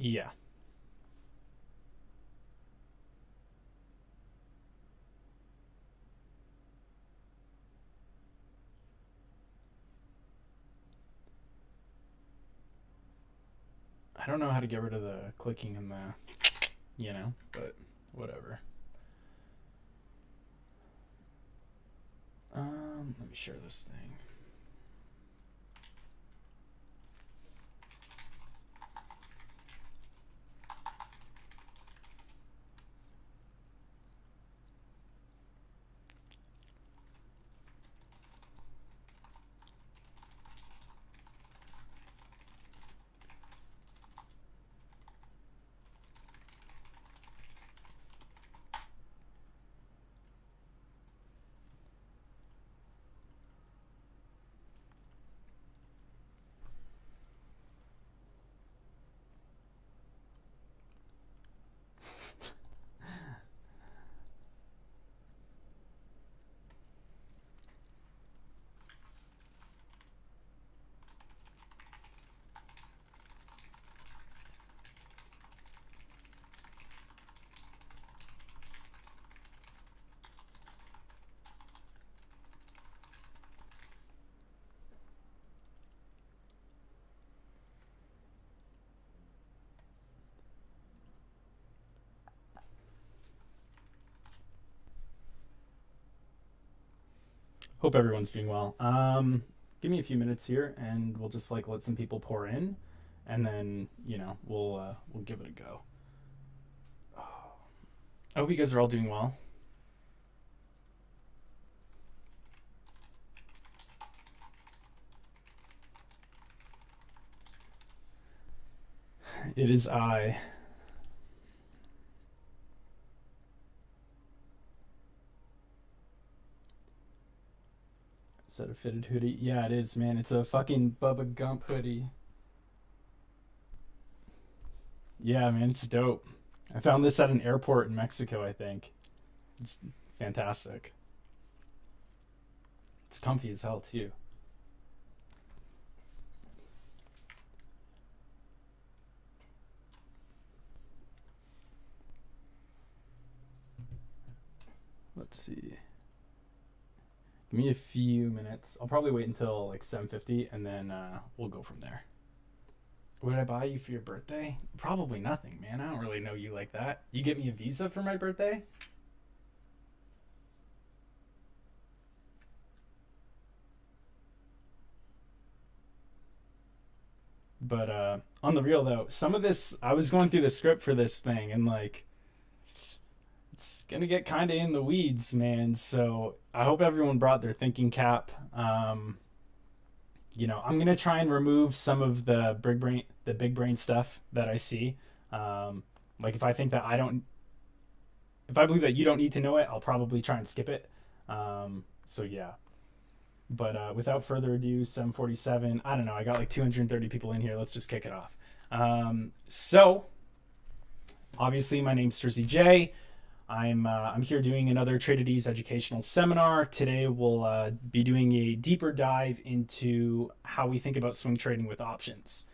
Yeah. I don't know how to get rid of the clicking in the, but whatever. Let me share this thing. Hope everyone's doing well. Give me a few minutes here, and we'll just like let some people pour in, and then we'll give it a go. I hope you guys are all doing well. It is I. Is that a fitted hoodie? Yeah, it is, man. It's a fucking Bubba Gump hoodie. Yeah, man, it's dope. I found this at an airport in Mexico, I think. It's fantastic. It's comfy as hell, too. Let's see. Give me a few minutes. I'll probably wait until like 7:50 and then we'll go from there. What did I buy you for your birthday? Probably nothing, man. I don't really know you like that. You get me a visa for my birthday? But on the real though, some of this I was going through the script for this thing and like it's gonna get kind of in the weeds, man. So I hope everyone brought their thinking cap. I'm gonna try and remove some of the big brain stuff that I see. Like if I think that I don't, if I believe that you don't need to know it, I'll probably try and skip it. So yeah. But without further ado, 7:47. I don't know. I got like 230 people in here. Let's just kick it off. So obviously, my name's Jersey J. I'm here doing another Trade at Ease educational seminar. Today we'll be doing a deeper dive into how we think about swing trading with options,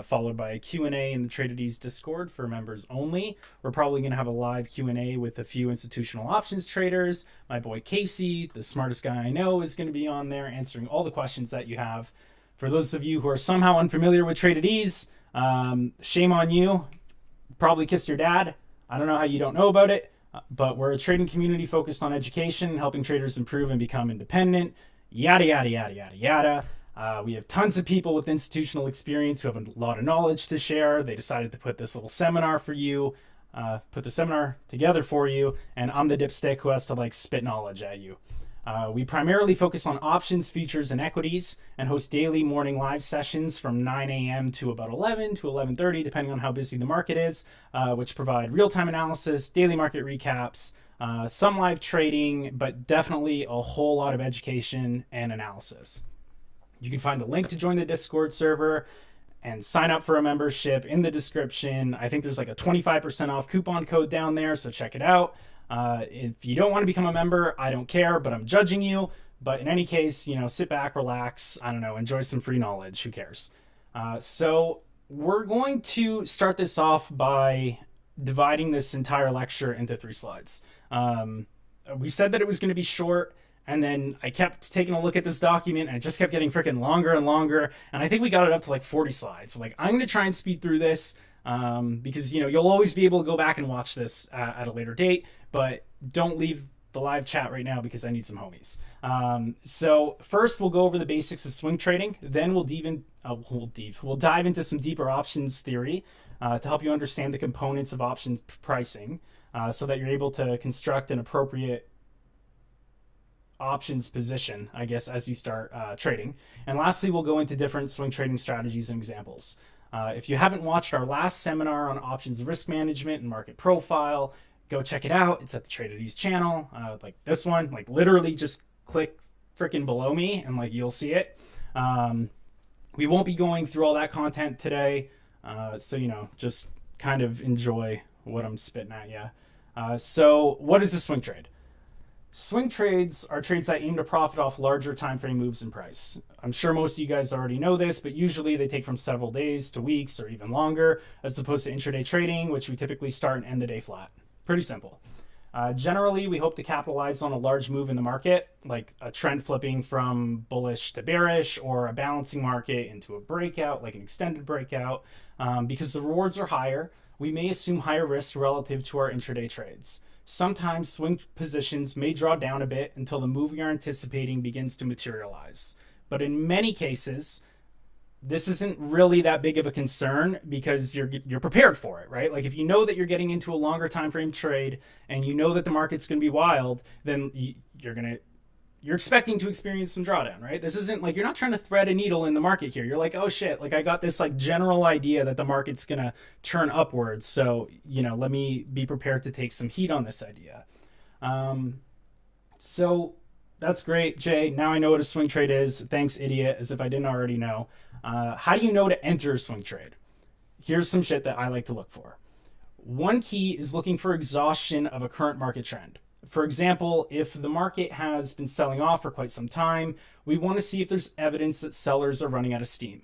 followed by a Q&A in the Trade at Ease Discord for members only. We're probably going to have a live Q&A with a few institutional options traders. My boy Casey, the smartest guy I know, is going to be on there answering all the questions that you have. For those of you who are somehow unfamiliar with Trade at Ease, shame on you. Probably kissed your dad. I don't know how you don't know about it. But we're a trading community focused on education, helping traders improve and become independent, yada, yada, yada, yada, yada. We have tons of people with institutional experience who have a lot of knowledge to share. They decided to put this little seminar for you, put the seminar together for you, and I'm the dipstick who has to like spit knowledge at you. We primarily focus on options, futures, and equities, and host daily morning live sessions from 9 a.m. to about 11 to 11:30, depending on how busy the market is, which provide real-time analysis, daily market recaps, some live trading, but definitely a whole lot of education and analysis. You can find the link to join the Discord server and sign up for a membership in the description. I think there's like a 25% off coupon code down there, so check it out. If you don't want to become a member, I don't care, but I'm judging you. But in any case, sit back, relax, I don't know, enjoy some free knowledge. Who cares? So we're going to start this off by dividing this entire lecture into 3 slides. We said that it was going to be short, and then I kept taking a look at this document, and it just kept getting freaking longer and longer. And I think we got it up to like 40 slides. So, like, I'm going to try and speed through this because, you know, you'll always be able to go back and watch this at a later date, but don't leave the live chat right now because I need some homies. So first we'll go over the basics of swing trading. Then we'll dive into some deeper options theory to help you understand the components of options pricing so that you're able to construct an appropriate options position, I guess, as you start trading. And lastly, we'll go into different swing trading strategies and examples. If you haven't watched our last seminar on options risk management and market profile, go check it out. It's at the Trade at Ease channel. Like this one, like literally just click freaking below me and like you'll see it. We won't be going through all that content today. So, you know, just kind of enjoy what I'm spitting at you. So what is a swing trade? Swing trades are trades that aim to profit off larger time frame moves in price. I'm sure most of you guys already know this, but usually they take from several days to weeks or even longer, as opposed to intraday trading, which we typically start and end the day flat. Pretty simple. Generally, we hope to capitalize on a large move in the market, like a trend flipping from bullish to bearish, or a balancing market into a breakout, like an extended breakout. Because the rewards are higher, we may assume higher risk relative to our intraday trades. Sometimes swing positions may draw down a bit until the move we are anticipating begins to materialize. But in many cases, this isn't really that big of a concern because you're prepared for it, right? Like if you know that you're getting into a longer time frame trade and you know that the market's going to be wild, then you're expecting to experience some drawdown, right? This isn't like, you're not trying to thread a needle in the market here. You're like, oh shit, like I got this like general idea that the market's going to turn upwards. So, you know, let me be prepared to take some heat on this idea. So that's great, Jay. Now I know what a swing trade is. Thanks, idiot, as if I didn't already know. How do you know to enter a swing trade? Here's some shit that I like to look for. One key is looking for exhaustion of a current market trend. For example, if the market has been selling off for quite some time, we want to see if there's evidence that sellers are running out of steam.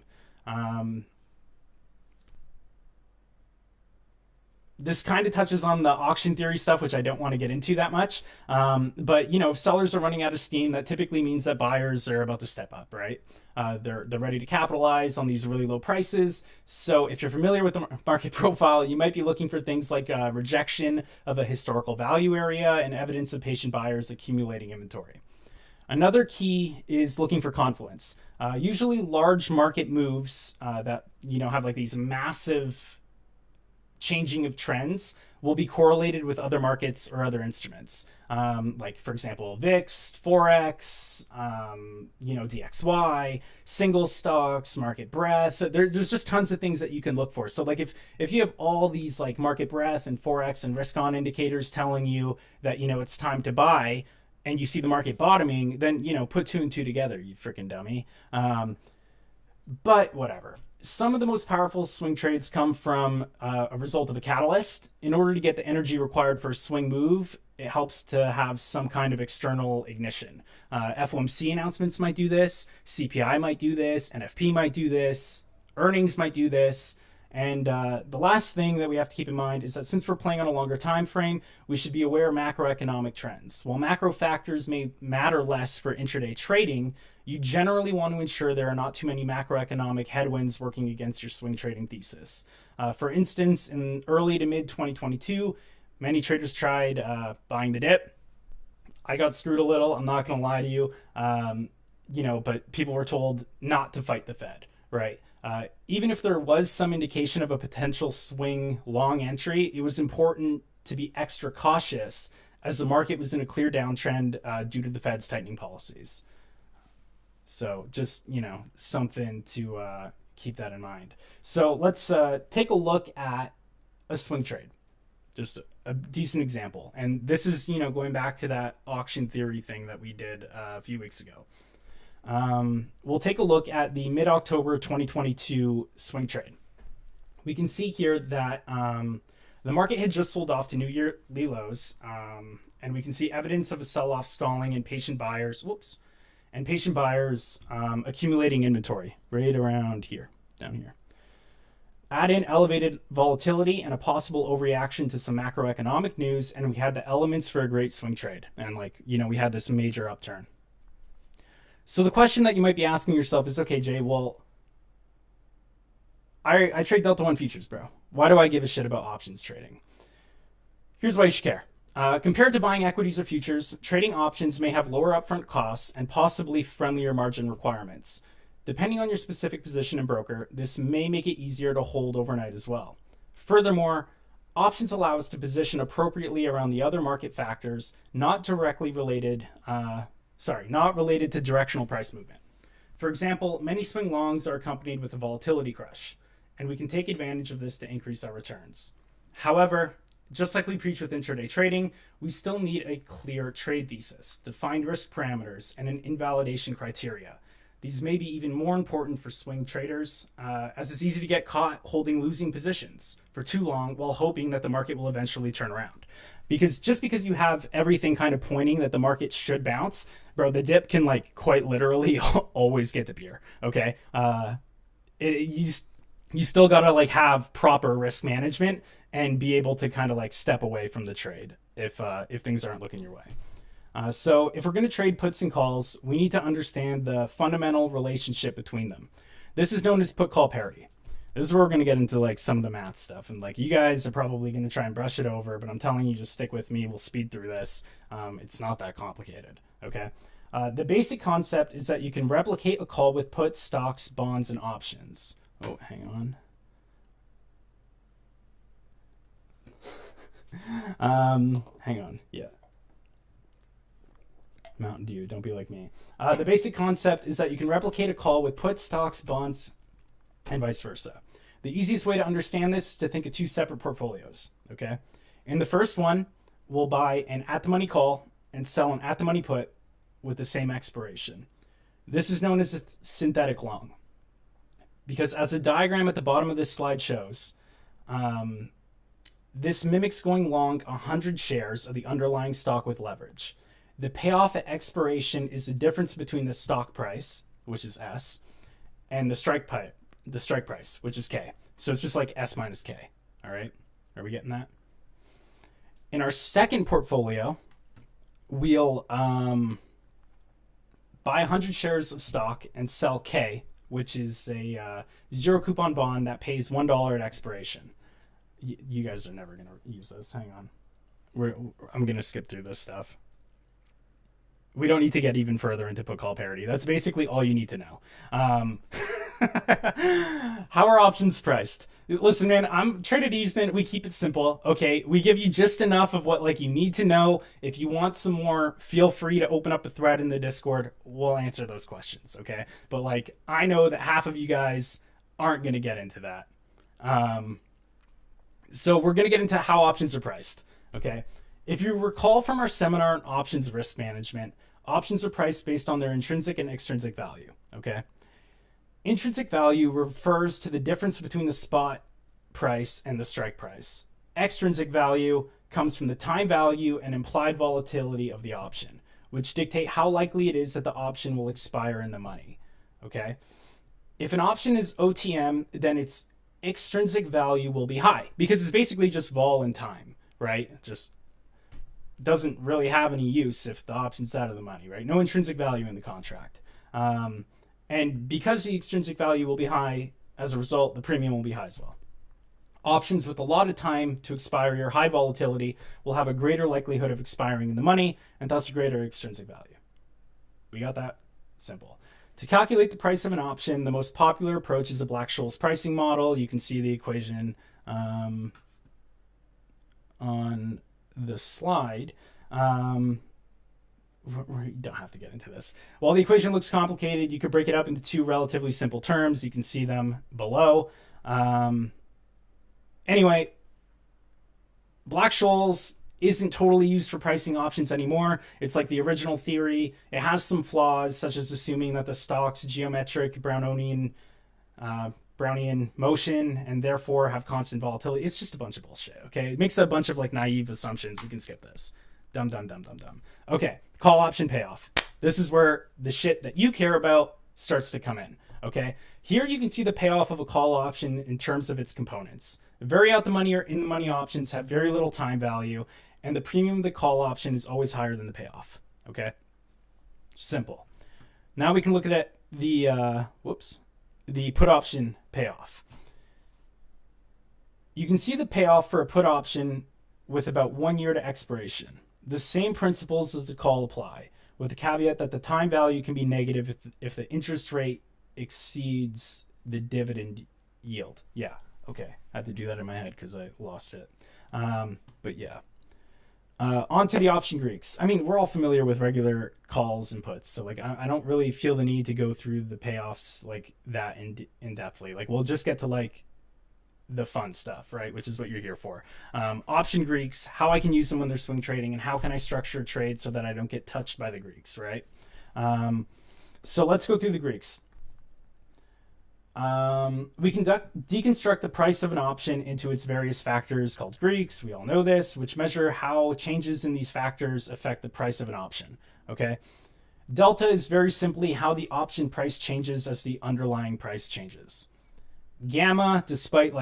This kind of touches on the auction theory stuff, which I don't want to get into that much. But, you know, if sellers are running out of steam, that typically means that buyers are about to step up, right? They're ready to capitalize on these really low prices. So if you're familiar with the market profile, you might be looking for things like rejection of a historical value area and evidence of patient buyers accumulating inventory. Another key is looking for confluence. Usually large market moves that, you know, have like these massive changing of trends will be correlated with other markets or other instruments. Like, for example, VIX, Forex, you know, DXY, single stocks, market breadth. There's just tons of things that you can look for. So like if you have all these like market breadth and Forex and risk on indicators telling you that, you know, it's time to buy, and you see the market bottoming, then, you know, put 2 and 2 together, you freaking dummy. But whatever. Some of the most powerful swing trades come from a result of a catalyst. In order to get the energy required for a swing move, it helps to have some kind of external ignition. FOMC announcements might do this, CPI might do this, NFP might do this, earnings might do this. And the last thing that we have to keep in mind is that since we're playing on a longer time frame, we should be aware of macroeconomic trends. While macro factors may matter less for intraday trading, you generally want to ensure there are not too many macroeconomic headwinds working against your swing trading thesis. For instance, in early to mid 2022, many traders tried buying the dip. I got screwed a little, I'm not going to lie to you, you know, but people were told not to fight the Fed, right? Even if there was some indication of a potential swing long entry, it was important to be extra cautious as the market was in a clear downtrend due to the Fed's tightening policies. So just, you know, something to keep that in mind. So let's take a look at a swing trade. Just a decent example. And this is, you know, going back to that auction theory thing that we did a few weeks ago. We'll take a look at the mid-October 2022 swing trade. We can see here that the market had just sold off to New Yearly lows, and we can see evidence of a sell-off stalling and patient buyers, accumulating inventory right around here, down here. Add in elevated volatility and a possible overreaction to some macroeconomic news, and we had the elements for a great swing trade. And we had this major upturn. So the question that you might be asking yourself is, okay, Jay, well, I trade Delta One futures, bro. Why do I give a shit about options trading? Here's why you should care. Compared to buying equities or futures, trading options may have lower upfront costs and possibly friendlier margin requirements. Depending on your specific position and broker, this may make it easier to hold overnight as well. Furthermore, options allow us to position appropriately around the other market factors not related to directional price movement. For example, many swing longs are accompanied with a volatility crush, and we can take advantage of this to increase our returns. However, just like we preach with intraday trading, we still need a clear trade thesis, defined risk parameters, and an invalidation criteria. These may be even more important for swing traders, as it's easy to get caught holding losing positions for too long while hoping that the market will eventually turn around. Because just because you have everything kind of pointing that the market should bounce, bro, the dip can quite literally always get the beer. Okay, you still gotta have proper risk management and be able to kind of step away from the trade if things aren't looking your way. So if we're going to trade puts and calls, we need to understand the fundamental relationship between them. This is known as put call parity. This is where we're going to get into some of the math stuff, and you guys are probably going to try and brush it over, but I'm telling you, just stick with me. We'll speed through this. It's not that complicated. Okay. The basic concept is that you can replicate a call with puts, stocks, bonds, and options. Oh, hang on. Hang on. Yeah. Mountain Dew, don't be like me. The basic concept is that you can replicate a call with puts, stocks, bonds, and vice versa. The easiest way to understand this is to think of two separate portfolios. Okay. In the first one, we'll buy an at-the-money call and sell an at-the-money put with the same expiration. This is known as a synthetic long, because as the diagram at the bottom of this slide shows, this mimics going long 100 shares of the underlying stock with leverage. The payoff at expiration is the difference between the stock price, which is S, and the strike price, which is K. So it's just like S minus K. All right? Are we getting that? In our second portfolio, we'll buy 100 shares of stock and sell K, which is a zero coupon bond that pays $1 at expiration. You guys are never going to use this. Hang on. I'm going to skip through this stuff. We don't need to get even further into put call parity. That's basically all you need to know. How are options priced? Listen, man, I'm Traded Easement. We keep it simple. Okay. We give you just enough of what you need to know. If you want some more, feel free to open up a thread in the Discord. We'll answer those questions. Okay. But I know that half of you guys aren't going to get into that. So we're going to get into how options are priced. Okay. If you recall from our seminar on options risk management, options are priced based on their intrinsic and extrinsic value. Okay. Intrinsic value refers to the difference between the spot price and the strike price. Extrinsic value comes from the time value and implied volatility of the option, which dictate how likely it is that the option will expire in the money. Okay. If an option is OTM, then its extrinsic value will be high because it's basically just vol and time, right? Just doesn't really have any use if the option's out of the money, right? No intrinsic value in the contract. And because the extrinsic value will be high, as a result, the premium will be high as well. Options with a lot of time to expire or high volatility will have a greater likelihood of expiring in the money and thus a greater extrinsic value. We got that? Simple. To calculate the price of an option, the most popular approach is a Black-Scholes pricing model. You can see the equation on the slide. We don't have to get into this. While the equation looks complicated, you could break it up into two relatively simple terms. You can see them below. Anyway, Black-Scholes isn't totally used for pricing options anymore. It's like the original theory. It has some flaws, such as assuming that the stock's geometric Brownian motion and therefore have constant volatility. It's just a bunch of bullshit, okay? It makes a bunch of naive assumptions. We can skip this. Dumb. Okay, call option payoff. This is where the shit that you care about starts to come in, Okay, here you can see the payoff of a call option in terms of its components. Very out the money or in the money options have very little time value, and the premium of the call option is always higher than the payoff. Okay, simple. Now we can look at the the put option payoff. You can see the payoff for a put option with about 1 year to expiration. The same principles as the call apply, with the caveat that the time value can be negative if the interest rate exceeds the dividend yield. Yeah, okay. I had to do that in my head because I lost it. But yeah. On to the option Greeks. I mean, we're all familiar with regular calls and puts, so like I don't really feel the need to go through the payoffs like that in depthly. Like we'll just get to like the fun stuff, right? Which is what you're here for. Option Greeks, how I can use them when they're swing trading, and how can I structure a trade so that I don't get touched by the Greeks, right? So let's go through the Greeks. We can deconstruct the price of an option into its various factors called Greeks. We all know this, which measure how changes in these factors affect the price of an option. Okay. Delta is very simply how the option price changes as the underlying price changes. Gamma, despite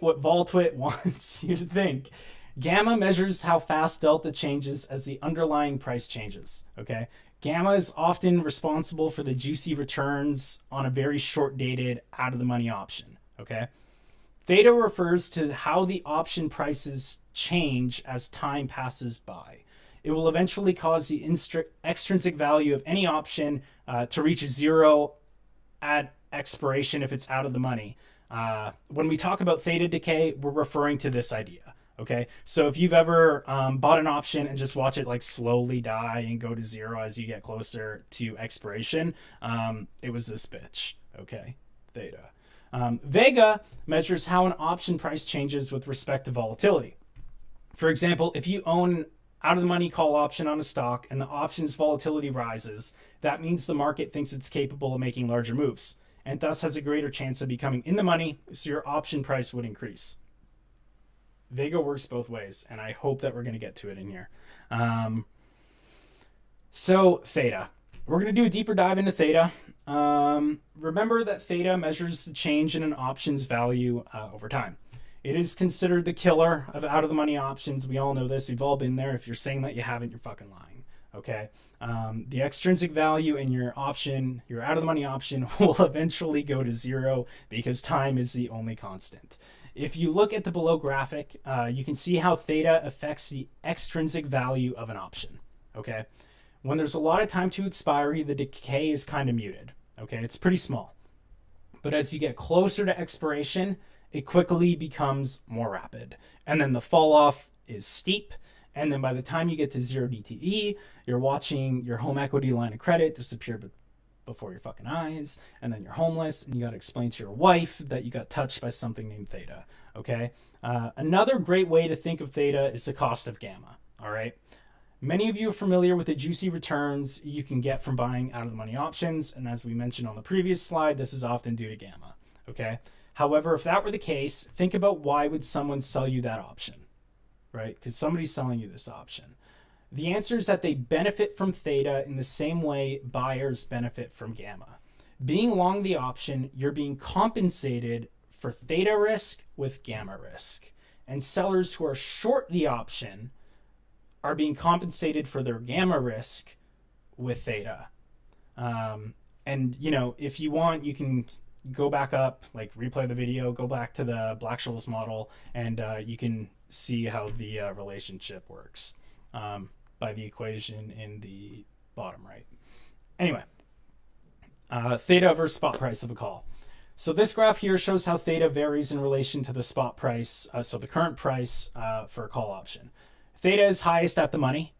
what VolTwit wants you to think, gamma measures how fast delta changes as the underlying price changes. Okay. Gamma is often responsible for the juicy returns on a very short-dated, out-of-the-money option, okay? Theta refers to how the option prices change as time passes by. It will eventually cause the extrinsic value of any option to reach zero at expiration if it's out of the money. When we talk about theta decay, we're referring to this idea. Okay, so if you've ever bought an option and just watch it like slowly die and go to zero as you get closer to expiration, it was this bitch. Okay, theta. Vega measures how an option price changes with respect to volatility. For example, if you own out of the money call option on a stock and the option's volatility rises, that means the market thinks it's capable of making larger moves and thus has a greater chance of becoming in the money, so your option price would increase. Vega works both ways, and I hope that we're going to get to it in here. So theta. We're going to do a deeper dive into theta. Remember that theta measures the change in an option's value over time. It is considered the killer of out-of-the-money options. We all know this. We've all been there. If you're saying that you haven't, you're fucking lying. Okay? The extrinsic value in your option, your out-of-the-money option, will eventually go to zero because time is the only constant. If you look at the below graphic, you can see how theta affects the extrinsic value of an option, okay? When there's a lot of time to expiry, the decay is kind of muted, okay? It's pretty small. But as you get closer to expiration, it quickly becomes more rapid. And then the fall off is steep. And then by the time you get to 0 DTE, you're watching your home equity line of credit disappear before your fucking eyes, and then you're homeless, and you got to explain to your wife that you got touched by something named theta, okay? Another great way to think of theta is the cost of gamma, all right? Many of you are familiar with the juicy returns you can get from buying out-of-the-money options, and as we mentioned on the previous slide, this is often due to gamma, okay? However, if that were the case, think about why would someone sell you that option, right? Because somebody's selling you this option. The answer is that they benefit from theta in the same way buyers benefit from gamma. Being long the option, you're being compensated for theta risk with gamma risk. And sellers who are short the option are being compensated for their gamma risk with theta. And, you know, if you want, you can go back up, like replay the video, go back to the Black-Scholes model, and you can see how the relationship works. By the equation in the bottom right. Anyway, theta versus spot price of a call. So this graph here shows how theta varies in relation to the spot price, so the current price for a call option. Theta is highest at the money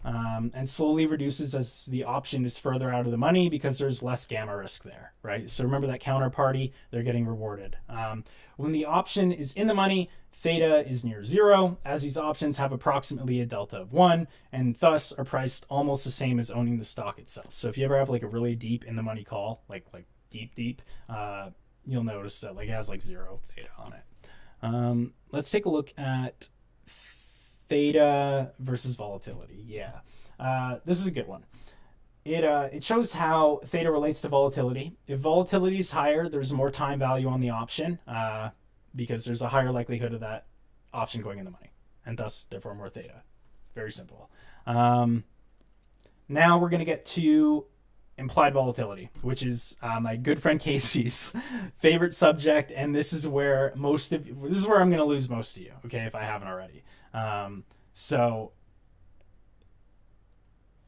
and slowly reduces as the option is further out of the money because there's less gamma risk there, right? So remember that counterparty, they're getting rewarded. When the option is in the money, theta is near zero, as these options have approximately a delta of 1 and thus are priced almost the same as owning the stock itself. So if you ever have like a really deep in the money call, like deep, you'll notice that like it has like 0 theta on it. Let's take a look at theta versus volatility. Yeah, this is a good one. It shows how theta relates to volatility. If volatility is higher, there's more time value on the option because there's a higher likelihood of that option going in the money, and thus therefore more theta. Very simple. Now we're going to get to implied volatility, which is my good friend Casey's favorite subject, and this is where I'm going to lose most of you, okay, if I haven't already. So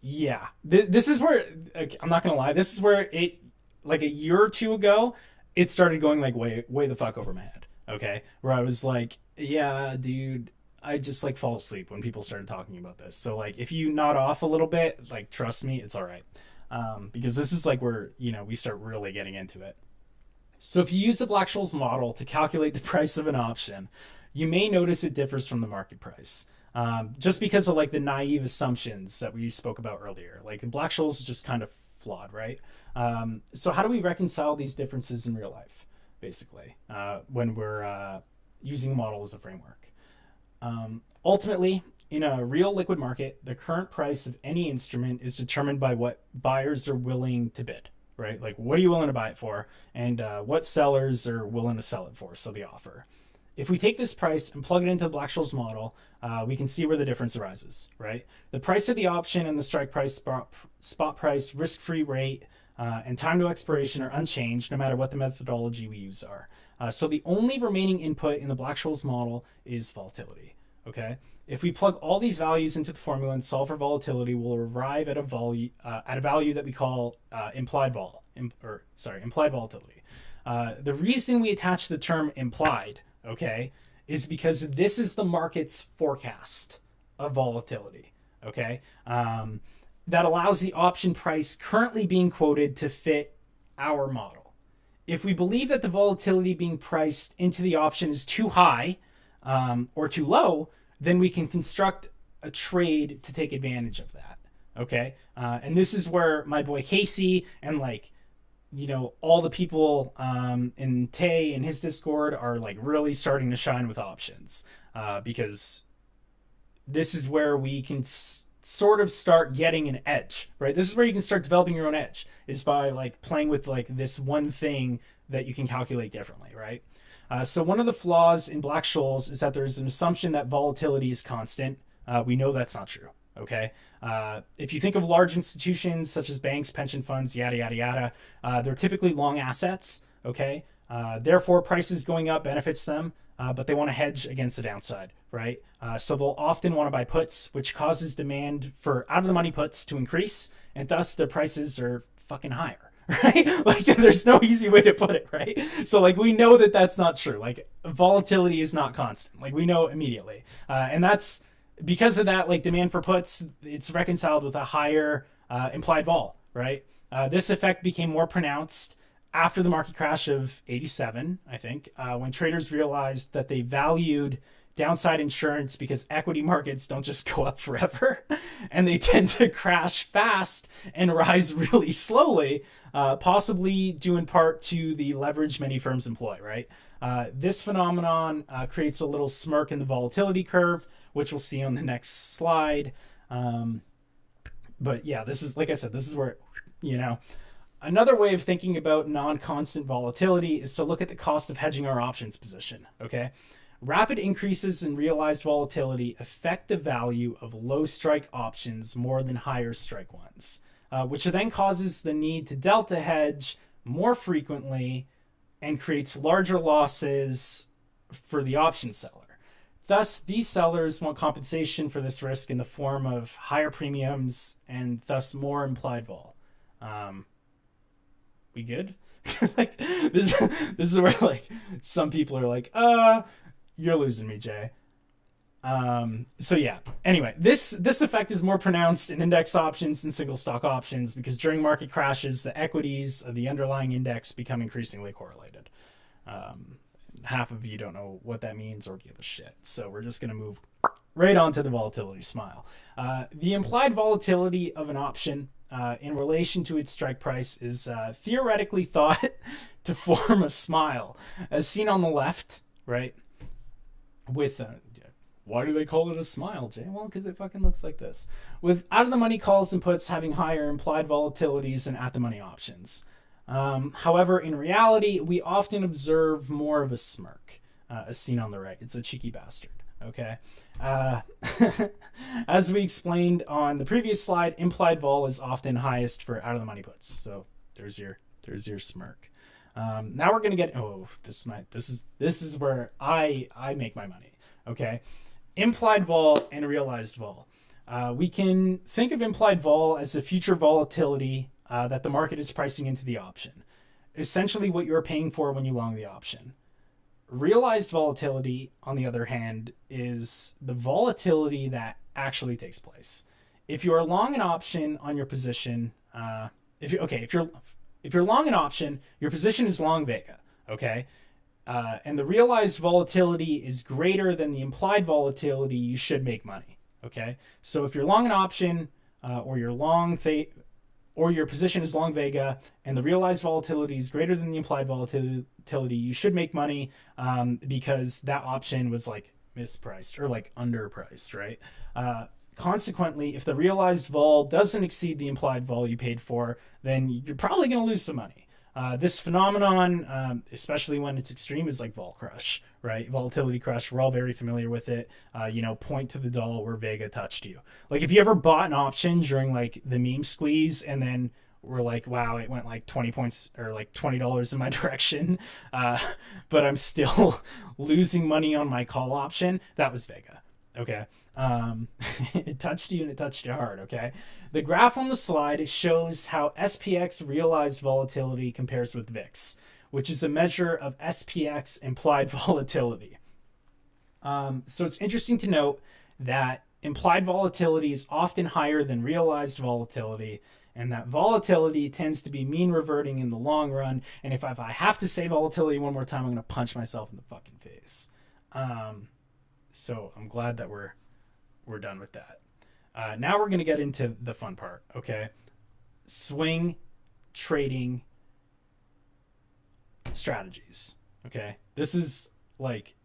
yeah, this is where, like, I'm not gonna lie, this is where it, like a year or two ago, it started going like way the fuck over my head. Okay, where I was like, yeah, dude, I just like fall asleep when people started talking about this. So like, if you nod off a little bit, like, trust me, it's all right, because this is like where we start really getting into it. So if you use the Black-Scholes model to calculate the price of an option, you may notice it differs from the market price. Just because of like the naive assumptions that we spoke about earlier. Like Black-Scholes is just kind of flawed, right? So how do we reconcile these differences in real life, basically, when we're using a model as a framework? Ultimately, in a real liquid market, the current price of any instrument is determined by what buyers are willing to bid, right? Like, what are you willing to buy it for, and what sellers are willing to sell it for, so the offer. If we take this price and plug it into the Black-Scholes model, we can see where the difference arises, right? The price of the option and the strike price, spot price, risk-free rate, and time to expiration are unchanged no matter what the methodology we use are. So the only remaining input in the Black-Scholes model is volatility, okay? If we plug all these values into the formula and solve for volatility, we'll arrive at a value that we call implied volatility. The reason we attach the term implied, okay, is because this is the market's forecast of volatility, okay? That allows the option price currently being quoted to fit our model. If we believe that the volatility being priced into the option is too high or too low, then we can construct a trade to take advantage of that, okay? And this is where my boy Casey and like, all the people in Tay and his Discord are like really starting to shine with options because this is where we can sort of start getting an edge, right? This is where you can start developing your own edge, is by like playing with like this one thing that you can calculate differently, right? So one of the flaws in Black-Scholes is that there's an assumption that volatility is constant. We know that's not true. Okay. If you think of large institutions such as banks, pension funds, yada, yada, yada, they're typically long assets. Okay. Therefore, prices going up benefits them, but they want to hedge against the downside, right? So they'll often want to buy puts, which causes demand for out of the money puts to increase, and thus their prices are fucking higher. Right? Like, there's no easy way to put it, right? So like, we know that that's not true. Like, volatility is not constant. Like, we know immediately. And that's, because of that, like, demand for puts, it's reconciled with a higher implied vol, right? This effect became more pronounced after the market crash of 87, I think, when traders realized that they valued downside insurance because equity markets don't just go up forever and they tend to crash fast and rise really slowly, possibly due in part to the leverage many firms employ, right? This phenomenon creates a little smirk in the volatility curve, which we'll see on the next slide. But yeah, this is, like I said, this is where, another way of thinking about non-constant volatility is to look at the cost of hedging our options position, okay? Rapid increases in realized volatility affect the value of low strike options more than higher strike ones, which then causes the need to delta hedge more frequently and creates larger losses for the option seller. Thus, these sellers want compensation for this risk in the form of higher premiums and thus more implied vol. We good? Like, this is where like some people are like, you're losing me, Jay. So yeah. Anyway, this effect is more pronounced in index options than single stock options because during market crashes, the equities of the underlying index become increasingly correlated. Half of you don't know what that means or give a shit. So we're just going to move right on to the volatility smile. The implied volatility of an option in relation to its strike price is theoretically thought to form a smile, as seen on the left, right? With Why do they call it a smile, Jay? Well, because it fucking looks like this. With out of the money calls and puts having higher implied volatilities than at the money options. However, in reality, we often observe more of a smirk, as seen on the right. It's a cheeky bastard. Okay. Uh, as we explained on the previous slide, implied vol is often highest for out of the money puts. So there's your smirk. Now we're gonna get this is where I make my money. Okay. Implied vol and realized vol. We can think of implied vol as the future volatility that the market is pricing into the option. Essentially what you're paying for when you long the option. Realized volatility, on the other hand, is the volatility that actually takes place. If you are long an option on your position, if you're long an option, your position is long Vega, okay, and the realized volatility is greater than the implied volatility, you should make money, okay. So if you're long an option, or you're long or your position is long Vega, and the realized volatility is greater than the implied volatility, you should make money, because that option was like mispriced or like underpriced, right? Consequently, if the realized vol doesn't exceed the implied vol you paid for, then you're probably going to lose some money. This phenomenon, especially when it's extreme, is like vol crush, right? Volatility crush. We're all very familiar with it. Point to the doll where Vega touched you. Like if you ever bought an option during like the meme squeeze and then we're like, wow, it went like 20 points or like $20 in my direction, but I'm still losing money on my call option. That was Vega. Okay. It touched you and it touched you hard. Okay. The graph on the slide shows how SPX realized volatility compares with VIX, which is a measure of SPX implied volatility. So it's interesting to note that implied volatility is often higher than realized volatility, and that volatility tends to be mean reverting in the long run. And if I have to say volatility one more time, I'm going to punch myself in the fucking face. So I'm glad that we're done with that. Now we're going to get into the fun part, okay? Swing trading strategies, okay? This is like,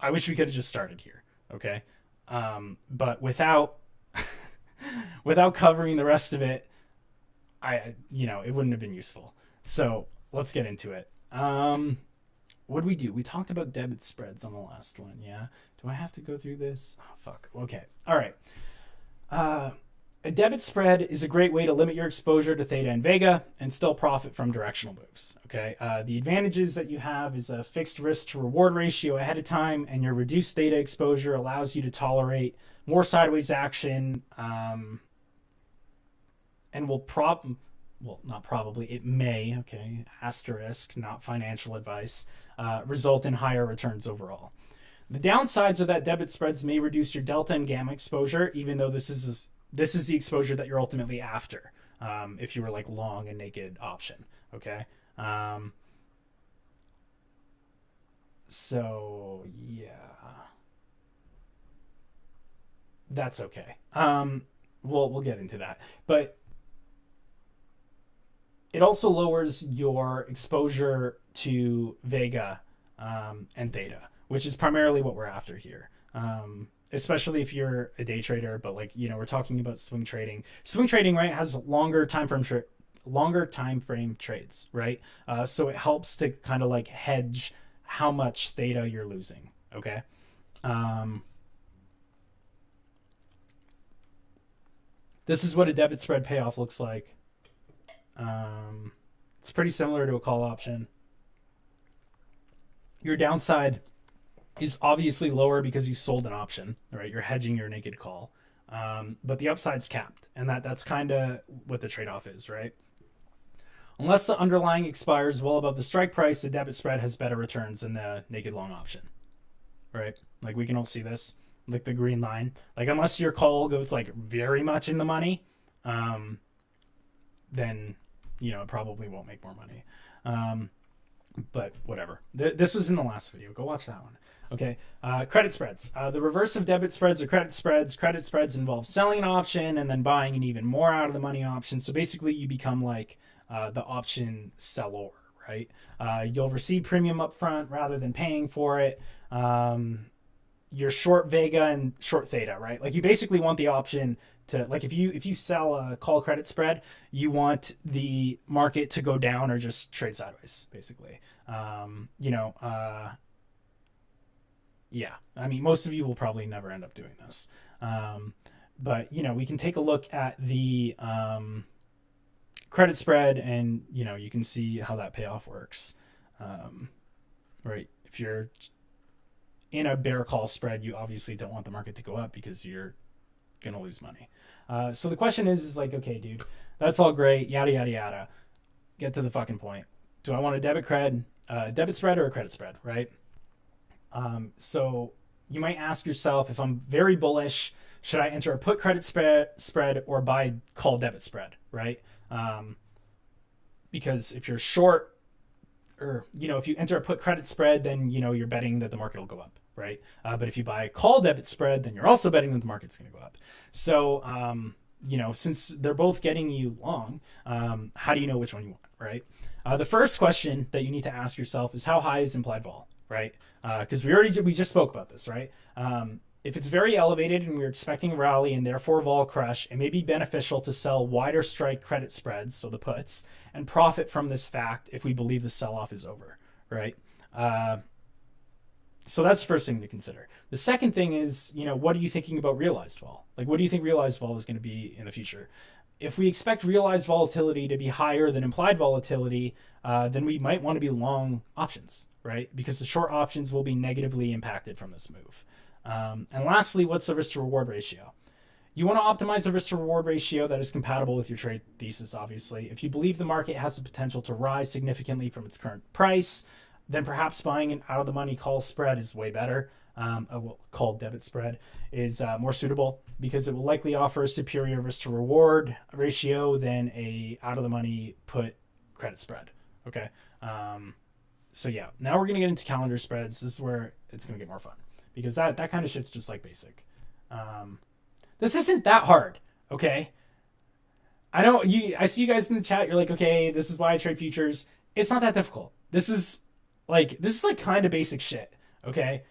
I wish we could have just started here, okay? But without covering the rest of it, it wouldn't have been useful. So let's get into it. What did we do? We talked about debit spreads on the last one, yeah? Do I have to go through this? Oh, fuck. Okay. All right. A debit spread is a great way to limit your exposure to theta and vega and still profit from directional moves, okay? The advantages that you have is a fixed risk to reward ratio ahead of time, and your reduced theta exposure allows you to tolerate more sideways action, and not probably, it may, okay, asterisk, not financial advice, result in higher returns overall. The downsides are that debit spreads may reduce your delta and gamma exposure, even though this is the exposure that you're ultimately after, if you were like long a naked option, okay? So, yeah. That's okay. We'll get into that. But it also lowers your exposure to vega and theta, which is primarily what we're after here. Especially if you're a day trader, but we're talking about swing trading. Swing trading, right, has longer time frame trades, right? So it helps to kind of like hedge how much theta you're losing, okay? This is what a debit spread payoff looks like. It's pretty similar to a call option. Your downside is obviously lower because you sold an option, right? You're hedging your naked call. But the upside's capped, and that's kind of what the trade-off is, right? Unless the underlying expires well above the strike price, the debit spread has better returns than the naked long option, right? Like we can all see this, like the green line. Like unless your call goes like very much in the money, then it probably won't make more money. But whatever. This was in the last video. Go watch that one. Okay. Credit spreads. The reverse of debit spreads are credit spreads. Credit spreads involve selling an option and then buying an even more out of the money option. So basically, you become like the option seller, right? You'll receive premium up front rather than paying for it. you're short Vega and short Theta, right? Like you basically want the option to, like, if you sell a call credit spread, you want the market to go down or just trade sideways, basically. You know, yeah. I mean, most of you will probably never end up doing this. But you know, we can take a look at the credit spread, and you know, you can see how that payoff works. Right? If you're in a bear call spread, you obviously don't want the market to go up because you're gonna lose money. So the question is like, okay, dude, that's all great, yada yada yada. Get to the fucking point. Do I want a debit spread or a credit spread, right? So you might ask yourself, if I'm very bullish, should I enter a put credit spread or buy call debit spread, right? Because if you're short, or you know, if you enter a put credit spread, then you know you're betting that the market will go up, right? But if you buy a call debit spread, then you're also betting that the market's going to go up. So you know, since they're both getting you long, how do you know which one you want, right? The first question that you need to ask yourself is, how high is implied vol, right? Because we just spoke about this, right? If it's very elevated and we're expecting a rally and therefore vol crush, it may be beneficial to sell wider strike credit spreads, so the puts, and profit from this fact if we believe the sell-off is over, right? So that's the first thing to consider. The second thing is, you know, what are you thinking about realized vol? Like, what do you think realized vol is going to be in the future? If we expect realized volatility to be higher than implied volatility, then we might want to be long options, right? Because the short options will be negatively impacted from this move. And lastly, what's the risk to reward ratio? You want to optimize the risk to reward ratio that is compatible with your trade thesis, obviously. If you believe the market has the potential to rise significantly from its current price, then perhaps buying an out of the money call spread is way better. Call debit spread is more suitable because it will likely offer a superior risk to reward ratio than a out of the money put credit spread. Okay. So yeah, now we're going to get into calendar spreads. This is where it's going to get more fun, because that kind of shit's just like basic. This isn't that hard, okay? I see you guys in the chat. You're like, okay, this is why I trade futures. It's not that difficult. This is like kind of basic shit, okay?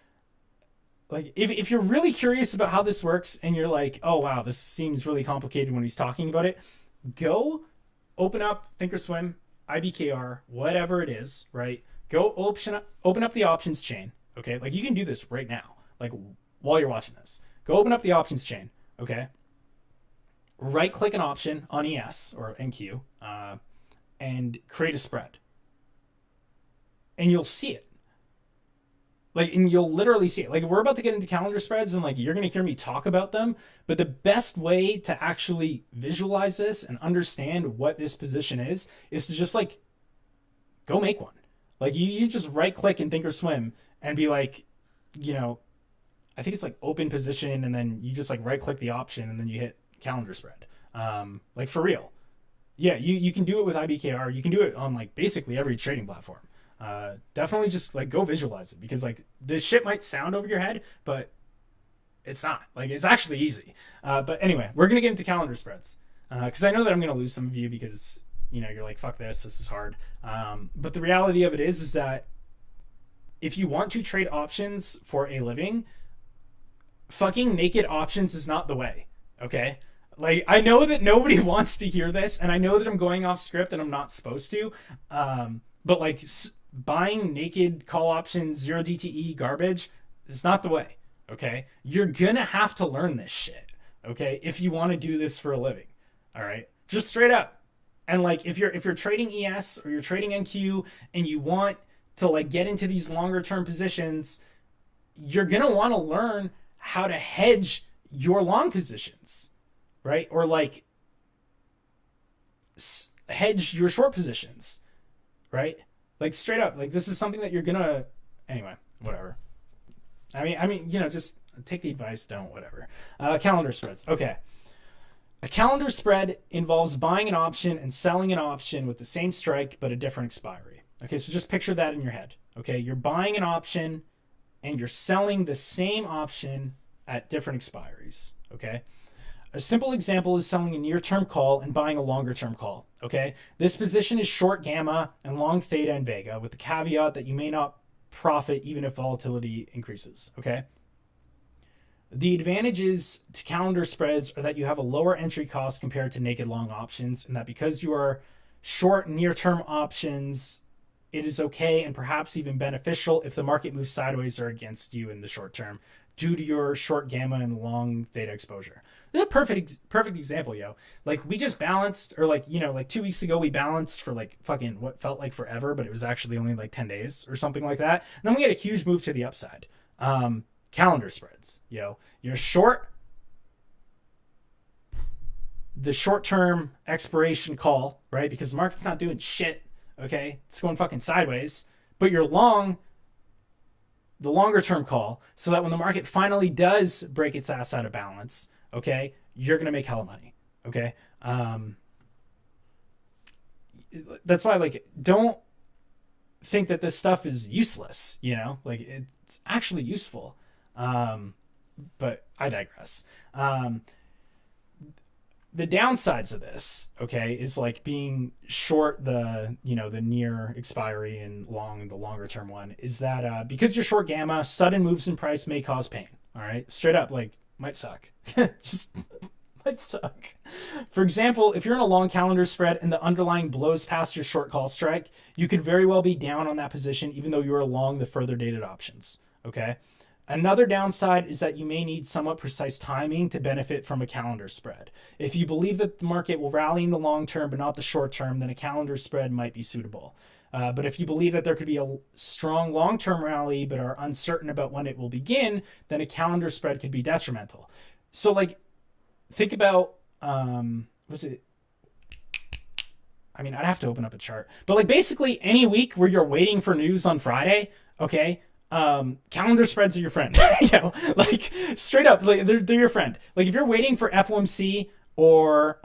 Like if you're really curious about how this works and you're like, oh wow, this seems really complicated when he's talking about it, go open up Thinkorswim, IBKR, whatever it is, right? Go open up the options chain, okay? Like you can do this right now, like while you're watching this. Go open up the options chain, okay? Right click an option on ES or NQ and create a spread. And you'll see it. Like, and you'll literally see it. Like, we're about to get into calendar spreads and like you're going to hear me talk about them, but the best way to actually visualize this and understand what this position is to just like go make one. Like you just right click in Thinkorswim and be like, you know, I think it's like open position, and then you just like right click the option and then you hit calendar spread. Like for real. Yeah, you can do it with IBKR. You can do it on like basically every trading platform. Definitely just like go visualize it, because like this shit might sound over your head, but it's not. Like it's actually easy. But anyway, we're going to get into calendar spreads. Because I know that I'm going to lose some of you because, you know, you're like, fuck this is hard. But the reality of it is that if you want to trade options for a living, fucking naked options is not the way, okay? Like, I know that nobody wants to hear this, and I know that I'm going off script and I'm not supposed to, but like buying naked call options, 0 DTE garbage is not the way, okay? You're gonna have to learn this shit, okay? If you want to do this for a living, all right? Just straight up. And like, if you're trading ES or you're trading NQ and you want to like get into these longer term positions, you're gonna want to learn how to hedge your long positions, right? Or like hedge your short positions, right? Like straight up, like this is something that you're gonna, anyway, whatever. I mean, you know, just take the advice, don't, whatever. Calendar spreads. Okay. A calendar spread involves buying an option and selling an option with the same strike, but a different expiry. Okay. So just picture that in your head. Okay. You're buying an option and you're selling the same option at different expiries, okay? A simple example is selling a near-term call and buying a longer-term call, okay? This position is short gamma and long theta and vega, with the caveat that you may not profit even if volatility increases, okay? The advantages to calendar spreads are that you have a lower entry cost compared to naked long options, and that because you are short near term options, it is okay and perhaps even beneficial if the market moves sideways or against you in the short term due to your short gamma and long theta exposure. This is a perfect example, yo. Like we just balanced, or like, you know, like 2 weeks ago we balanced for like fucking what felt like forever, but it was actually only like 10 days or something like that. And then we had a huge move to the upside. Calendar spreads, yo. You're short the short term expiration call, right? Because the market's not doing shit. Okay, it's going fucking sideways, but you're long the longer term call, so that when the market finally does break its ass out of balance, okay, you're gonna make hella money. Okay, that's why, like, don't think that this stuff is useless. You know, like it's actually useful. But I digress. The downsides of this, okay, is like being short the, you know, the near expiry and long the longer term one, is that because you're short gamma, sudden moves in price may cause pain. All right, straight up, like, might suck. Just might suck. For example, if you're in a long calendar spread and the underlying blows past your short call strike, you could very well be down on that position even though you are long the further dated options. Okay. Another downside is that you may need somewhat precise timing to benefit from a calendar spread. If you believe that the market will rally in the long term but not the short term, then a calendar spread might be suitable. But if you believe that there could be a strong long-term rally but are uncertain about when it will begin, then a calendar spread could be detrimental. So, like, think about, what's it? I mean, I'd have to open up a chart. But, like, basically any week where you're waiting for news on Friday, okay, calendar spreads are your friend. You know, like, straight up, like, they're your friend. Like, if you're waiting for FOMC or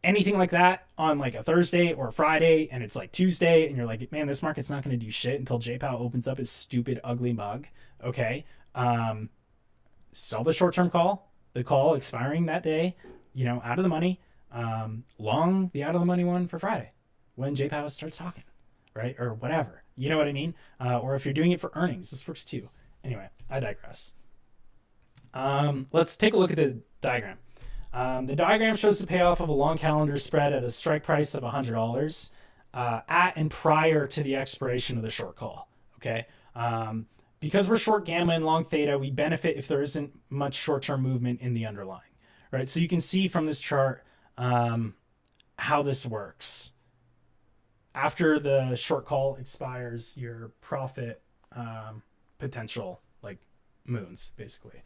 anything like that on like a Thursday or a Friday and it's like Tuesday and you're like, man, this market's not going to do shit until JPOW opens up his stupid ugly mug, okay, sell the short-term call, the call expiring that day, you know, out of the money, long the out of the money one for Friday when JPOW starts talking, right, or whatever. You know what I mean? Or if you're doing it for earnings, this works too. Anyway, I digress. Let's take a look at the diagram. The diagram shows the payoff of a long calendar spread at a strike price of $100 at and prior to the expiration of the short call. Okay. Because we're short gamma and long theta, we benefit if there isn't much short-term movement in the underlying, right? So you can see from this chart how this works. After the short call expires, your profit potential like moons, basically.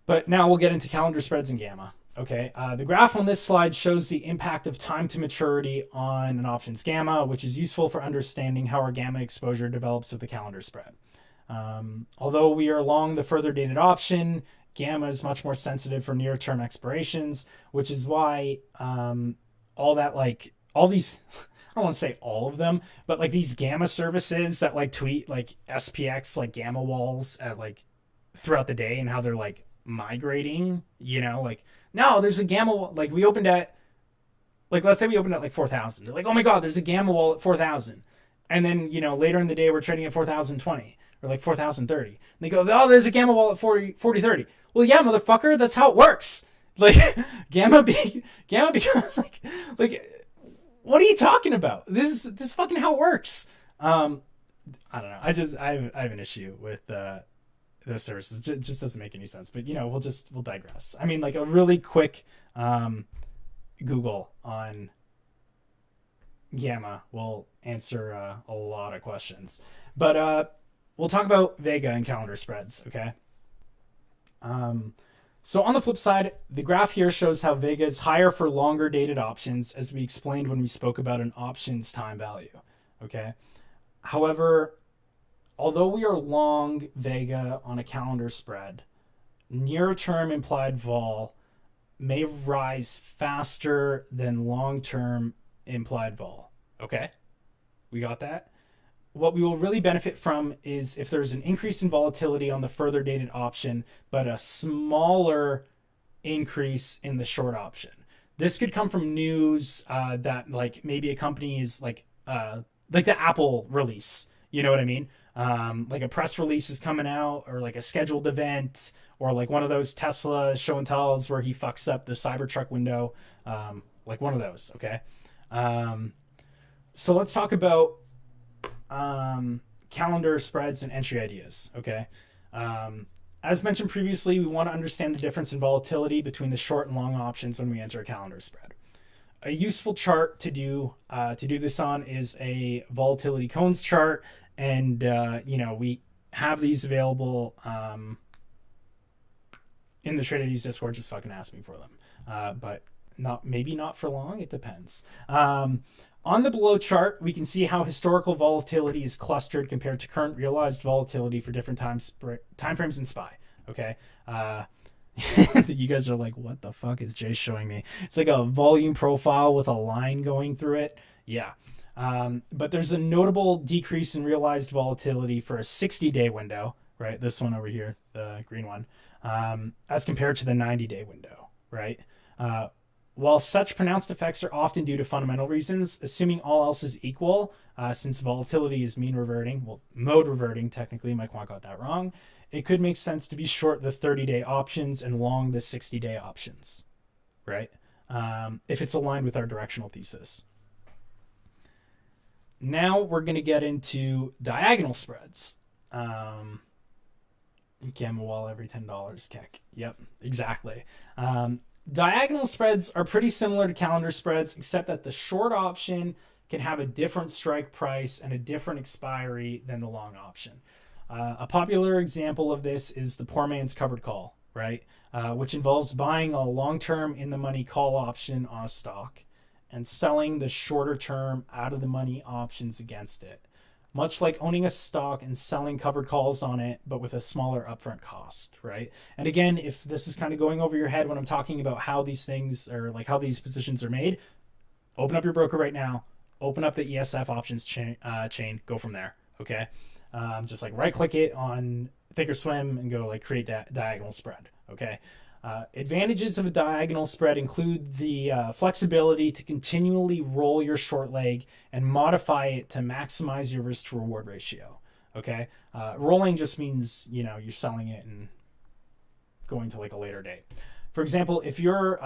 But now we'll get into calendar spreads and gamma. Okay, the graph on this slide shows the impact of time to maturity on an option's gamma, which is useful for understanding how our gamma exposure develops with the calendar spread. Although we are long the further dated option, gamma is much more sensitive for near-term expirations, which is why all these, I don't want to say all of them, but like these gamma services that like tweet like SPX, like gamma walls at like throughout the day and how they're like migrating, you know, like, no, there's a gamma wall. Like we opened at, like, let's say we opened at like 4,000. They're like, oh my God, there's a gamma wall at 4,000. And then, you know, later in the day, we're trading at 4,020 or like 4,030. And they go, oh, there's a gamma wall at 4030. Well, yeah, motherfucker, that's how it works. Like gamma becomes like, what are you talking about? This is fucking how it works. I don't know. I have an issue with those services. It just doesn't make any sense. But you know, we'll digress. I mean, like a really quick Google on gamma will answer a lot of questions. But we'll talk about Vega and calendar spreads. Okay. So on the flip side, the graph here shows how Vega is higher for longer dated options, as we explained when we spoke about an options time value. Okay. However, although we are long Vega on a calendar spread, near-term implied vol may rise faster than long-term implied vol. Okay? We got that? What we will really benefit from is if there's an increase in volatility on the further dated option, but a smaller increase in the short option. This could come from news that like maybe a company is like the Apple release. You know what I mean? Like a press release is coming out, or like a scheduled event, or like one of those Tesla show and tells where he fucks up the Cybertruck window, like one of those. Okay, um, so let's talk about calendar spreads and entry ideas. Okay, as mentioned previously, we want to understand the difference in volatility between the short and long options when we enter a calendar spread. A useful chart to do this on is a volatility cones chart, and we have these available in the TradeIDs Discord. Just fucking ask me for them, but not for long. It depends. On the below chart, we can see how historical volatility is clustered compared to current realized volatility for different time frames in SPY. Okay. You guys are like, what the fuck is Jay showing me? It's like a volume profile with a line going through it. Yeah. But there's a notable decrease in realized volatility for a 60-day window, right? This one over here, the green one, as compared to the 90-day window, right? While such pronounced effects are often due to fundamental reasons, assuming all else is equal, since volatility is mode reverting, technically, Mike Wong got that wrong, it could make sense to be short the 30-day options and long the 60-day options, right? If it's aligned with our directional thesis. Now we're going to get into diagonal spreads. Gamma wall every $10, Keck. Yep, exactly. Diagonal spreads are pretty similar to calendar spreads, except that the short option can have a different strike price and a different expiry than the long option. A popular example of this is the poor man's covered call, right? Which involves buying a long-term in-the-money call option on a stock and selling the shorter-term out-of-the-money options against it. Much like owning a stock and selling covered calls on it, but with a smaller upfront cost, right? And again, if this is kind of going over your head when I'm talking about how these things are, like how these positions are made, open up your broker right now, open up the ESF options chain, go from there, okay? Just like right click it on Thinkorswim and go like create that diagonal spread, okay? Advantages of a diagonal spread include the flexibility to continually roll your short leg and modify it to maximize your risk to reward ratio. Okay, rolling just means you're selling it and going to like a later date. For example, if you're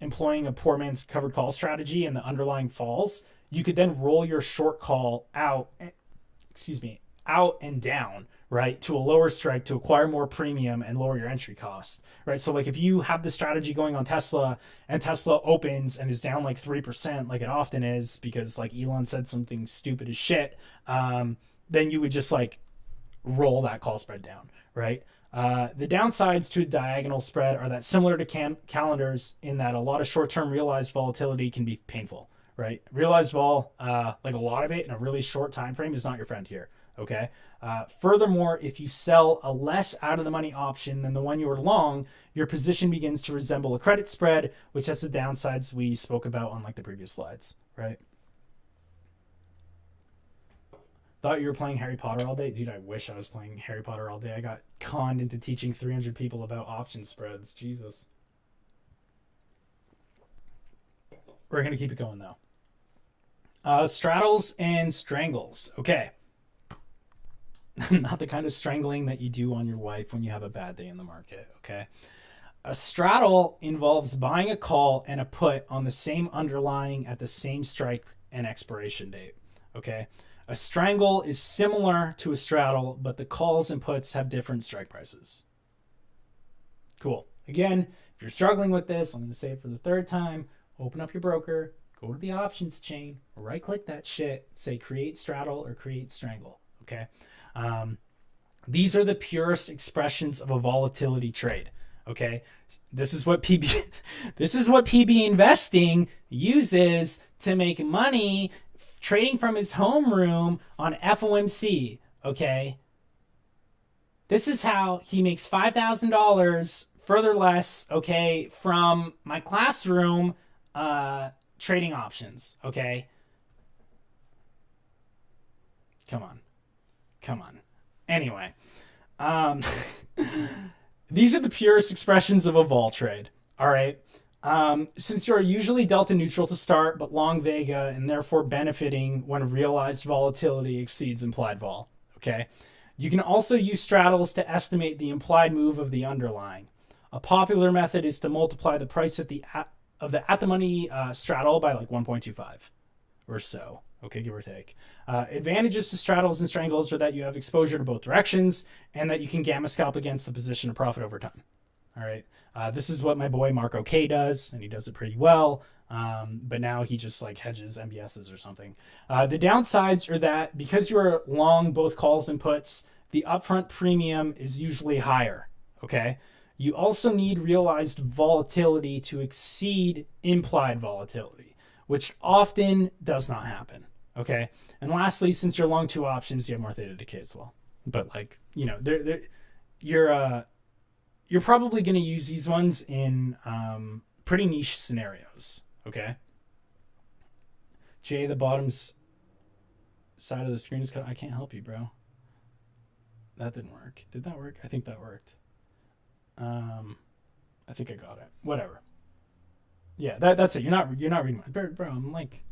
employing a poor man's covered call strategy and the underlying falls, you could then roll your short call out and down, right, to a lower strike to acquire more premium and lower your entry cost, right? So like if you have the strategy going on Tesla and Tesla opens and is down like 3%, like it often is because like Elon said something stupid as shit, then you would just like roll that call spread down, right? The downsides to a diagonal spread are that similar to calendars in that a lot of short-term realized volatility can be painful, right? Realized vol, like a lot of it in a really short time frame is not your friend here. Okay. Furthermore, if you sell a less out of the money option than the one you were long, your position begins to resemble a credit spread, which has the downsides we spoke about on like the previous slides, right? Thought you were playing Harry Potter all day? Dude, I wish I was playing Harry Potter all day. I got conned into teaching 300 people about option spreads. Jesus. We're going to keep it going though. Straddles and strangles. Okay. Not the kind of strangling that you do on your wife when you have a bad day in the market, okay? A straddle involves buying a call and a put on the same underlying at the same strike and expiration date, okay? A strangle is similar to a straddle, but the calls and puts have different strike prices. Cool. Again, if you're struggling with this, I'm going to say it for the third time, open up your broker, go to the options chain, right-click that shit, say create straddle or create strangle, okay? These are the purest expressions of a volatility trade. Okay, this is what PB investing uses to make money trading from his homeroom on FOMC. Okay, this is how he makes $5,000 further less. Okay, from my classroom trading options. Okay, come on. Anyway, these are the purest expressions of a vol trade. All right. Since you are usually delta neutral to start, but long vega and therefore benefiting when realized volatility exceeds implied vol. Okay. You can also use straddles to estimate the implied move of the underlying. A popular method is to multiply the price of the at the money straddle by like 1.25 or so. Okay, give or take. Advantages to straddles and strangles are that you have exposure to both directions and that you can gamma scalp against the position of profit over time. All right. This is what my boy Marco K does, and he does it pretty well. But now he just like hedges MBSs or something. The downsides are that because you're long both calls and puts, the upfront premium is usually higher. Okay. You also need realized volatility to exceed implied volatility, which often does not happen. Okay. And lastly, since you're long two options, you have more theta decay as well. But like, you know, you're probably going to use these ones in pretty niche scenarios. Okay. Jay, the bottom's side of the screen is cut. I can't help you, bro. That didn't work. Did that work? I think that worked. I think I got it. Whatever. Yeah, that's it. You're not reading my bro. I'm like,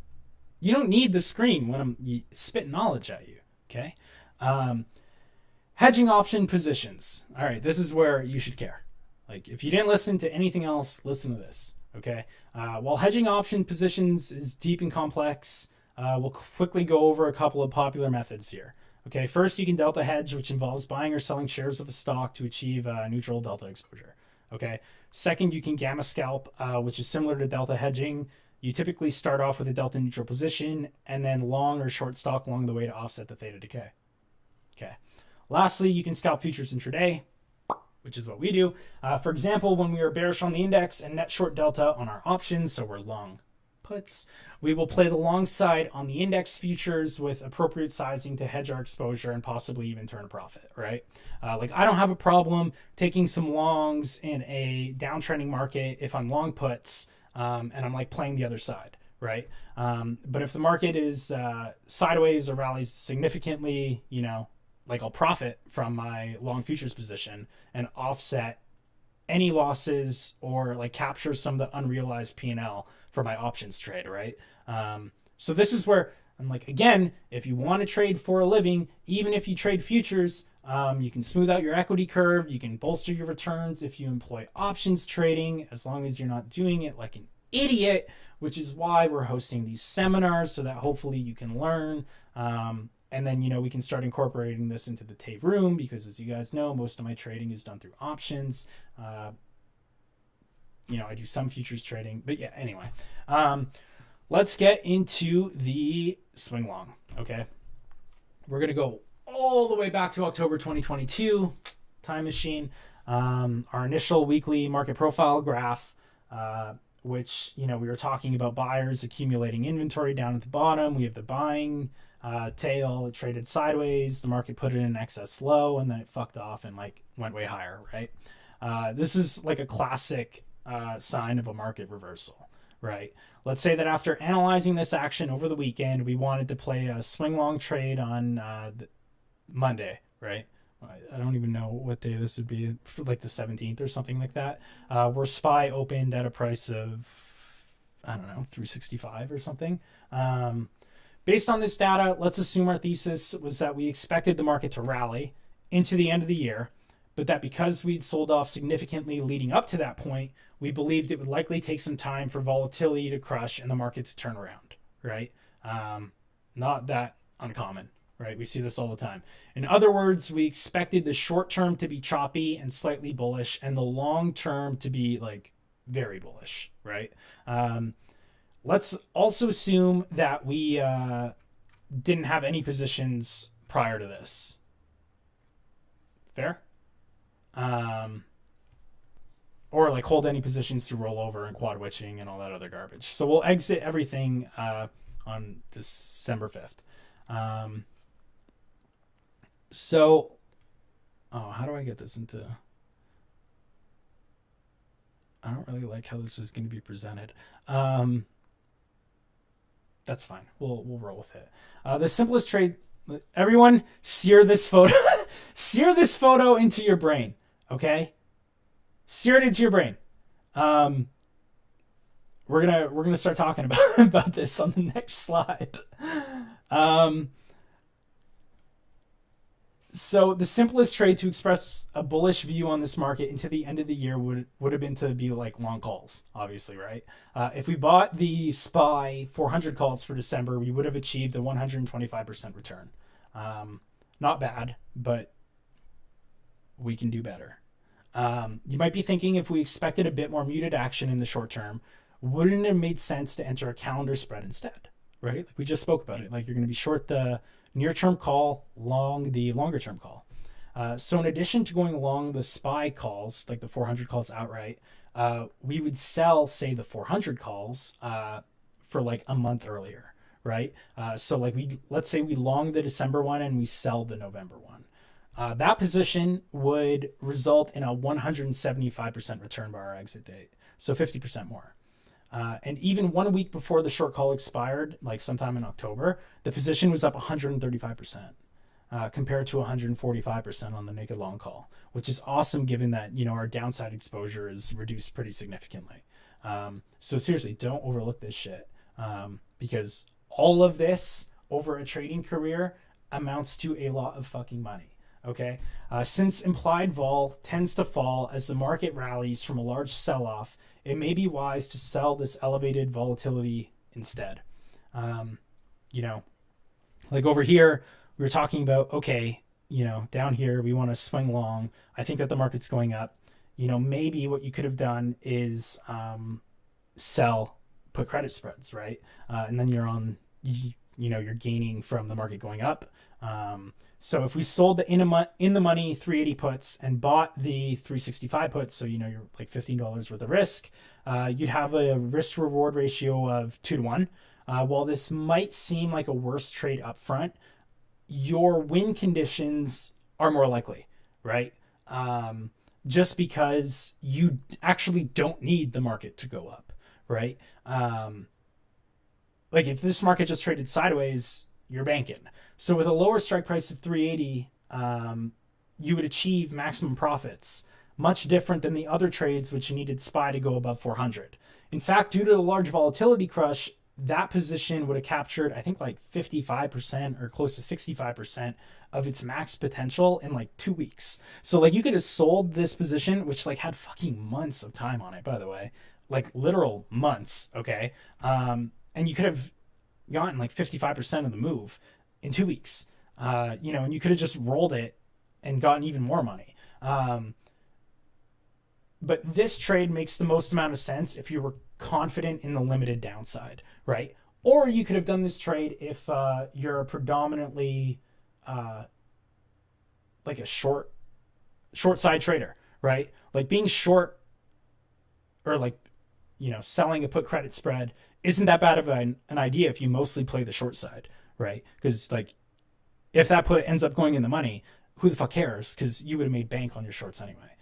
you don't need the screen when I'm spitting knowledge at you. Okay. Hedging option positions. All right, this is where you should care. Like, if you didn't listen to anything else, listen to this. Okay. While hedging option positions is deep and complex, we'll quickly go over a couple of popular methods here. Okay, first you can delta hedge, which involves buying or selling shares of a stock to achieve neutral delta exposure. Okay, second you can gamma scalp, which is similar to delta hedging. You typically start off with a delta neutral position and then long or short stock along the way to offset the theta decay. Okay, lastly you can scalp futures intraday, which is what we do. For example, when we are bearish on the index and net short delta on our options, so we're long puts, we will play the long side on the index futures with appropriate sizing to hedge our exposure and possibly even turn a profit, right? Like, I don't have a problem taking some longs in a downtrending market if I'm long puts and I'm like playing the other side, right? But if the market is sideways or rallies significantly, you know, like, I'll profit from my long futures position and offset any losses or like capture some of the unrealized P&L for my options trade, right? So this is where I'm like, again, if you want to trade for a living, even if you trade futures, you can smooth out your equity curve, you can bolster your returns if you employ options trading, as long as you're not doing it like an idiot, which is why we're hosting these seminars, so that hopefully you can learn. And then, you know, we can start incorporating this into the TAVE room, because as you guys know, most of my trading is done through options. You know, I do some futures trading, but yeah, anyway. Let's get into the swing long, okay? We're going to go all the way back to October 2022, time machine. Our initial weekly market profile graph, which, you know, we were talking about buyers accumulating inventory down at the bottom. We have the buying tail. It traded sideways, the market put it in excess low, and then it fucked off and like went way higher, right? This is like a classic sign of a market reversal, right? Let's say that after analyzing this action over the weekend, we wanted to play a swing long trade on Monday, right? I don't even know what day this would be, like the 17th or something like that, where SPY opened at a price of, I don't know, 365 or something. Based on this data, let's assume our thesis was that we expected the market to rally into the end of the year, but that because we'd sold off significantly leading up to that point, we believed it would likely take some time for volatility to crush and the market to turn around, right? Not that uncommon, right? We see this all the time. In other words, we expected the short term to be choppy and slightly bullish, and the long term to be like very bullish, right? Let's also assume that we didn't have any positions prior to this. Fair? Or like hold any positions to roll over and quad witching and all that other garbage. So we'll exit everything on December 5th. So, how do I get this into... I don't really like how this is going to be presented. That's fine. We'll roll with it. The simplest trade... Everyone, sear this photo. Sear this photo into your brain, okay? Sear it into your brain. We're gonna start talking about this on the next slide. So the simplest trade to express a bullish view on this market into the end of the year would have been to be like long calls, obviously, right? If we bought the SPY 400 calls for December, we would have achieved a 125% return. Not bad, but we can do better. You might be thinking, if we expected a bit more muted action in the short term, wouldn't it have made sense to enter a calendar spread instead, right? Like we just spoke about it. Like you're going to be short the near-term call, long the longer-term call. So in addition to going along the SPY calls, like the 400 calls outright, we would sell, say, the 400 calls for like a month earlier, right? So like let's say we long the December one and we sell the November one. That position would result in a 175% return by our exit date, so 50% more. And even 1 week before the short call expired, like sometime in October, the position was up 135% compared to 145% on the naked long call, which is awesome given that, you know, our downside exposure is reduced pretty significantly. So seriously, don't overlook this shit, because all of this over a trading career amounts to a lot of fucking money. Okay, since implied vol tends to fall as the market rallies from a large sell-off, it may be wise to sell this elevated volatility instead. You know, like over here, we were talking about, okay, you know, down here, we want to swing long. I think that the market's going up. You know, maybe what you could have done is sell put credit spreads, right? And then you're on, you know, you're gaining from the market going up. So if we sold the in the money 380 puts and bought the 365 puts, so you know you're like $15 worth of risk, you'd have a risk to reward ratio of 2-to-1. While this might seem like a worse trade up front, your win conditions are more likely, right? Just because you actually don't need the market to go up, right? Like if this market just traded sideways, you're banking. So with a lower strike price of 380, you would achieve maximum profits, much different than the other trades which needed SPY to go above 400. In fact, due to the large volatility crush, that position would have captured, I think, like 55% or close to 65% of its max potential in like 2 weeks. So like you could have sold this position, which like had fucking months of time on it, by the way, like literal months. Okay. And you could have gotten like 55% of the move in 2 weeks, you know, and you could have just rolled it and gotten even more money. But this trade makes the most amount of sense if you were confident in the limited downside, right? Or you could have done this trade if you're a predominantly like a short side trader, right? Like being short or like, you know, selling a put credit spread isn't that bad of an idea if you mostly play the short side, right? Because like if that put ends up going in the money, who the fuck cares? Because you would have made bank on your shorts anyway.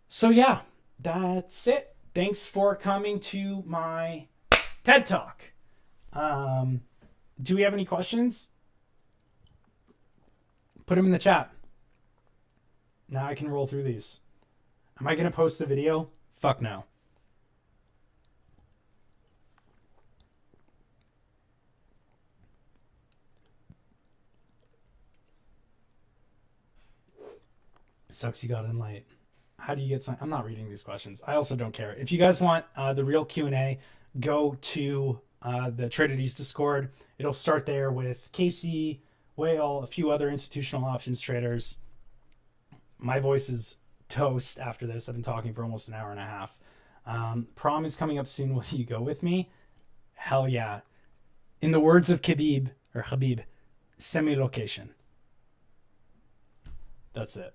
So yeah, that's it. Thanks for coming to my TED Talk. Do we have any questions? Put them in the chat. Now I can roll through these. Am I going to post the video? Fuck no. Sucks you got in late. How do you get some? I'm not reading these questions. I also don't care. If you guys want the real Q&A, go to the TraderDeez Discord. It'll start there with Casey, Whale, a few other institutional options traders. My voice is toast after this. I've been talking for almost an hour and a half. Prom is coming up soon. Will you go with me? Hell yeah. In the words of Habib, send me location. That's it.